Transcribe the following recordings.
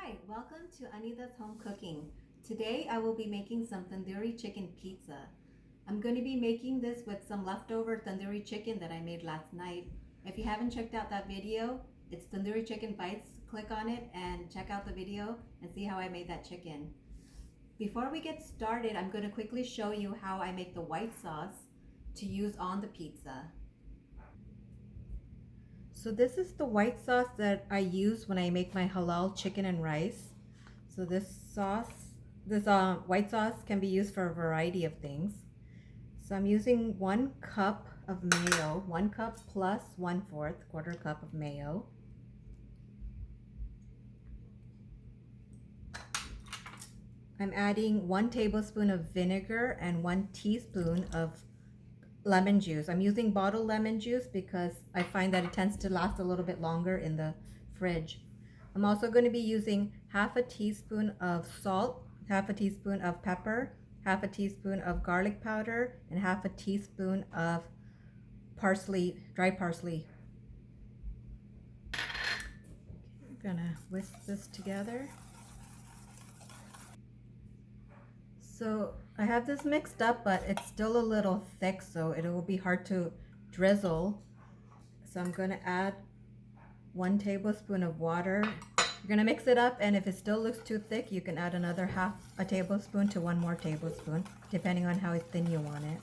Hi, welcome to Anita's Home Cooking. Today I will be making some tandoori chicken pizza. I'm going to be making this with some leftover tandoori chicken that I made last night. If you haven't checked out that video, it's tandoori chicken bites. Click on it and check out the video and see how I made that chicken. Before we get started, I'm going to quickly show you how I make the white sauce to use on the pizza. So this is the white sauce that I use when I make my halal chicken and rice. So this white sauce can be used for a variety of things. So I'm using 1 cup of mayo, 1 cup plus 1/4, quarter cup of mayo. I'm adding 1 tablespoon of vinegar and 1 teaspoon of lemon juice. I'm using bottled lemon juice because I find that it tends to last a little bit longer in the fridge. I'm also going to be using half a teaspoon of salt, half a teaspoon of pepper, half a teaspoon of garlic powder, and half a teaspoon of parsley, dry parsley. I'm gonna whisk this together. So I have this mixed up, but it's still a little thick, so it will be hard to drizzle. So I'm going to add 1 tablespoon of water. You're going to mix it up, and if it still looks too thick, you can add another half a tablespoon to 1 more tablespoon, depending on how thin you want it.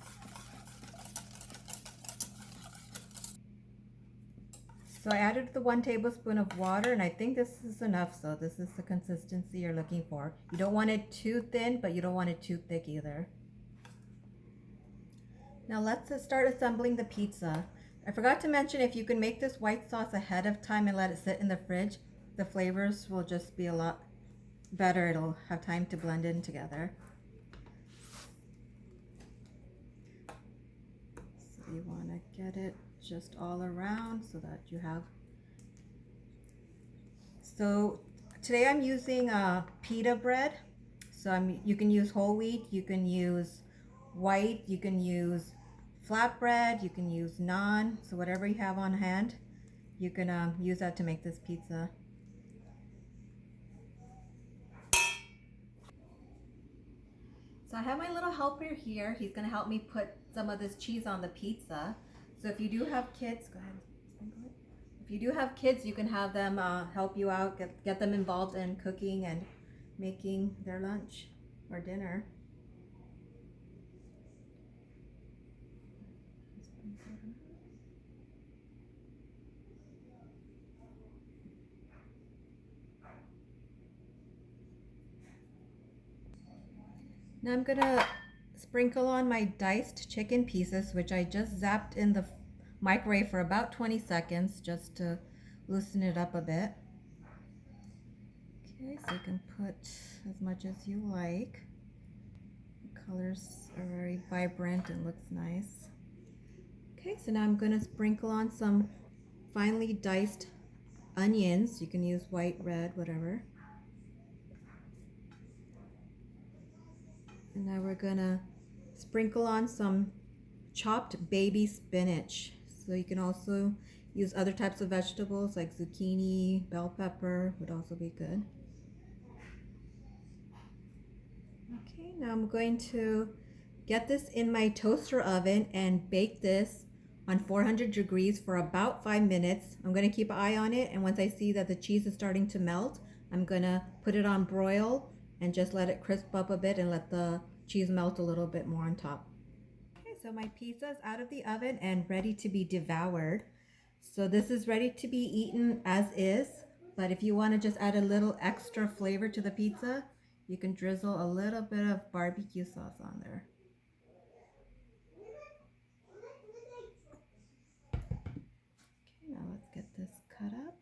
So I added the 1 tablespoon of water, and I think this is enough. So this is the consistency you're looking for. You don't want it too thin, but you don't want it too thick either. Now let's start assembling the pizza. I forgot to mention, if you can make this white sauce ahead of time and let it sit in the fridge, the flavors will just be a lot better. It'll have time to blend in together. So you want to get it just all around so that you have. So today I'm using pita bread. So you can use whole wheat, you can use white, you can use flatbread, you can use naan. So whatever you have on hand, you can use that to make this pizza. So I have my little helper here. He's going to help me put some of this cheese on the pizza. So if you do have kids, go ahead. If you do have kids, you can have them help you out, get them involved in cooking and making their lunch or dinner. Now I'm gonna sprinkle on my diced chicken pieces, which I just zapped in the microwave for about 20 seconds just to loosen it up a bit. Okay, so you can put as much as you like. The colors are very vibrant and looks nice. Okay, so now I'm gonna sprinkle on some finely diced onions. You can use white, red, whatever. And now we're gonna sprinkle on some chopped baby spinach. So you can also use other types of vegetables like zucchini, bell pepper would also be good. Okay, now I'm going to get this in my toaster oven and bake this on 400 degrees for about 5 minutes. I'm going to keep an eye on it, and once I see that the cheese is starting to melt, I'm going to put it on broil and just let it crisp up a bit and let the cheese melt a little bit more on top. Okay, so my pizza is out of the oven and ready to be devoured. So this is ready to be eaten as is, but if you want to just add a little extra flavor to the pizza, you can drizzle a little bit of barbecue sauce on there. Okay, now let's get this cut up.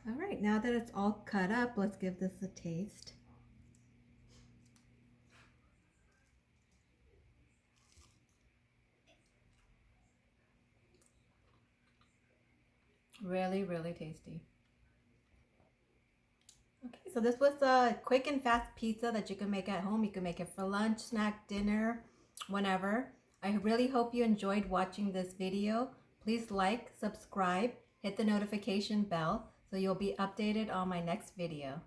All right, now that it's all cut up, let's give this a taste. Really, really tasty. Okay, so this was a quick and fast pizza that you can make at home. You can make it for lunch, snack, dinner, whenever. I really hope you enjoyed watching this video. Please like, subscribe, hit the notification bell so you'll be updated on my next video.